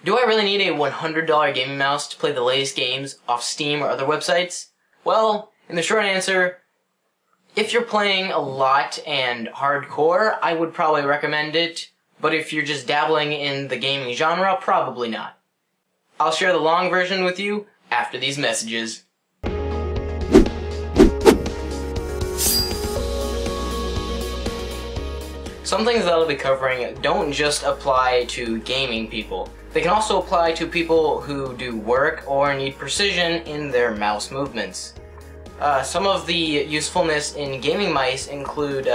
Do I really need a $100 gaming mouse to play the latest games off Steam or other websites? Well, in the short answer, if you're playing a lot and hardcore, I would probably recommend it, but if you're just dabbling in the gaming genre, probably not. I'll share the long version with you after these messages. Some things that I'll be covering don't just apply to gaming people. They can also apply to people who do work or need precision in their mouse movements. Some of the usefulness in gaming mice include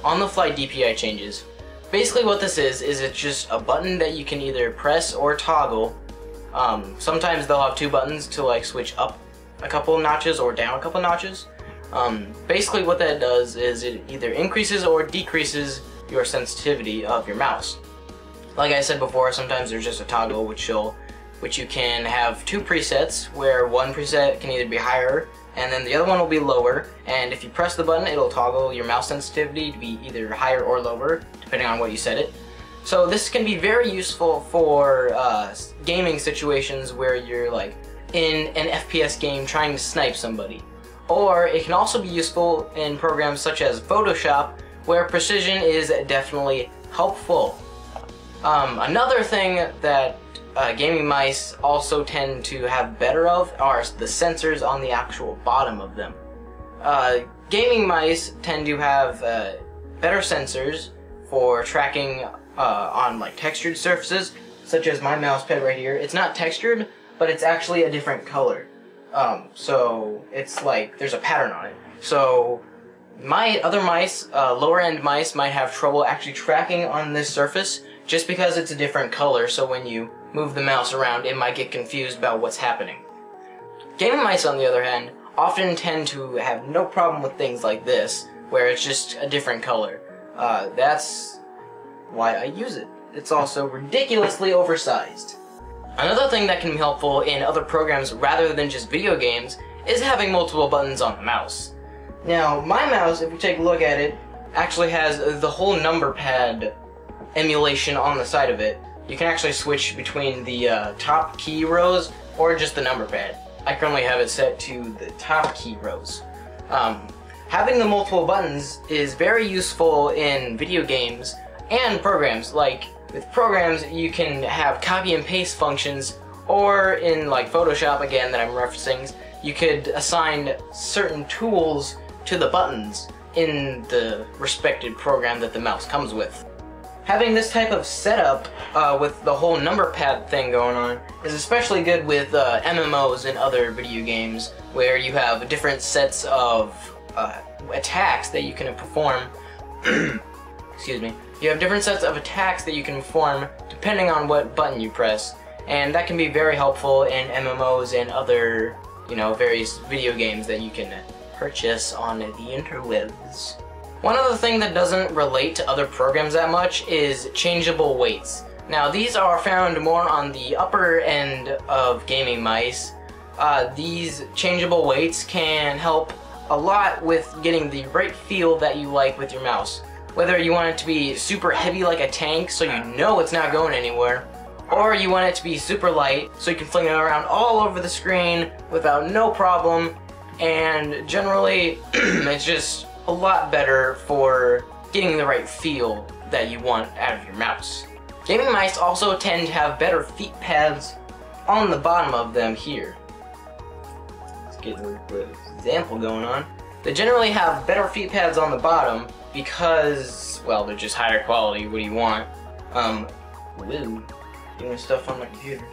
on-the-fly DPI changes. Basically what this is it's just a button that you can either press or toggle. Sometimes they'll have two buttons to like switch up a couple notches or down a couple notches. Basically what that does is it either increases or decreases your sensitivity of your mouse. Like I said before, sometimes there's just a toggle which you can have two presets, where one preset can either be higher and then the other one will be lower, and if you press the button it'll toggle your mouse sensitivity to be either higher or lower depending on what you set it. So this can be very useful for gaming situations where you're like in an FPS game trying to snipe somebody. Or it can also be useful in programs such as Photoshop, where precision is definitely helpful. Another thing that gaming mice also tend to have better of are the sensors on the actual bottom of them. Gaming mice tend to have better sensors for tracking on like textured surfaces, such as my mouse pad right here. It's not textured, but it's actually a different color. So it's like there's a pattern on it. So my other mice, lower end mice, might have trouble actually tracking on this surface just because it's a different color, so when you move the mouse around it might get confused about what's happening. Gaming mice, on the other hand, often tend to have no problem with things like this, where it's just a different color. That's why I use it. It's also ridiculously oversized. Another thing that can be helpful in other programs rather than just video games is having multiple buttons on the mouse. Now, my mouse, if you take a look at it, actually has the whole number pad emulation on the side of it. You can actually switch between the top key rows or just the number pad. I currently have it set to the top key rows. Having the multiple buttons is very useful in video games and programs. Like, with programs, you can have copy and paste functions, or in like Photoshop, again, that I'm referencing, you could assign certain tools to the buttons in the respected program that the mouse comes with. Having this type of setup with the whole number pad thing going on is especially good with MMOs and other video games, where you have different sets of attacks that you can perform. Excuse me. You have different sets of attacks that you can perform depending on what button you press, and that can be very helpful in MMOs and other, various video games that you can purchase on the interwebs. One other thing that doesn't relate to other programs that much is changeable weights. Now, these are found more on the upper end of gaming mice. These changeable weights can help a lot with getting the right feel that you like with your mouse. Whether you want it to be super heavy like a tank so you know it's not going anywhere, or you want it to be super light so you can fling it around all over the screen without no problem, and generally it's just a lot better for getting the right feel that you want out of your mouse. Gaming mice also tend to have better feet pads on the bottom of them here. Let's get the example going on. They generally have better feet pads on the bottom because, well, they're just higher quality. What do you want? Doing stuff on my computer.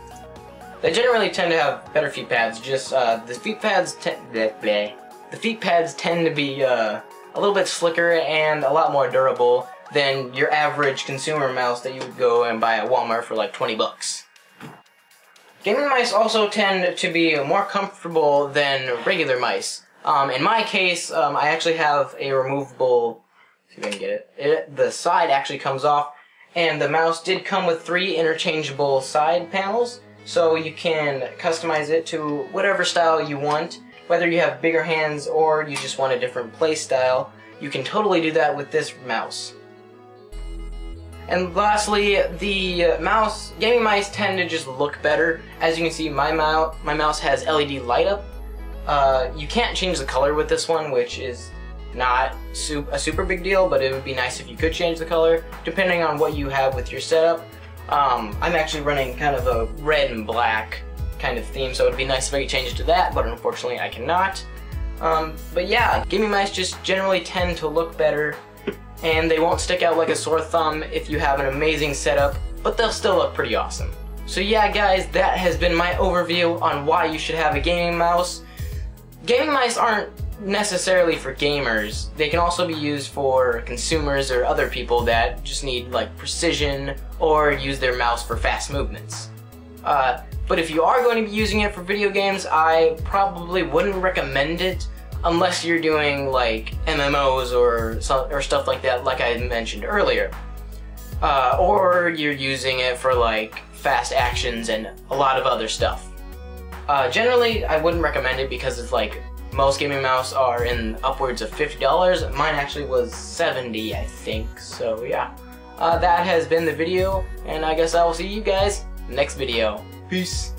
They generally tend to have better feet pads. Just the feet pads tend to be a little bit slicker and a lot more durable than your average consumer mouse that you would go and buy at Walmart for like 20 bucks. Gaming mice also tend to be more comfortable than regular mice. In my case, I actually have a removable, see if I can get it. The side actually comes off, and the mouse did come with 3 interchangeable side panels, so you can customize it to whatever style you want. Whether you have bigger hands or you just want a different play style, you can totally do that with this mouse. And lastly, the gaming mice tend to just look better. As you can see, my mouse has LED light up. You can't change the color with this one, which is not a super big deal, but it would be nice if you could change the color, depending on what you have with your setup. I'm actually running kind of a red and black kind of theme, so it would be nice if I could change it to that, but unfortunately I cannot. But yeah, gaming mice just generally tend to look better, and they won't stick out like a sore thumb if you have an amazing setup, but they'll still look pretty awesome. So yeah guys, that has been my overview on why you should have a gaming mouse. Gaming mice aren't necessarily for gamers. They can also be used for consumers or other people that just need like precision or use their mouse for fast movements. But if you are going to be using it for video games, I probably wouldn't recommend it unless you're doing like MMOs or stuff like that, like I mentioned earlier. Or you're using it for like fast actions and a lot of other stuff. Generally, I wouldn't recommend it because it's like most gaming mouse are in upwards of $50. Mine actually was $70, I think. So yeah, that has been the video, and I guess I will see you guys next video. Peace.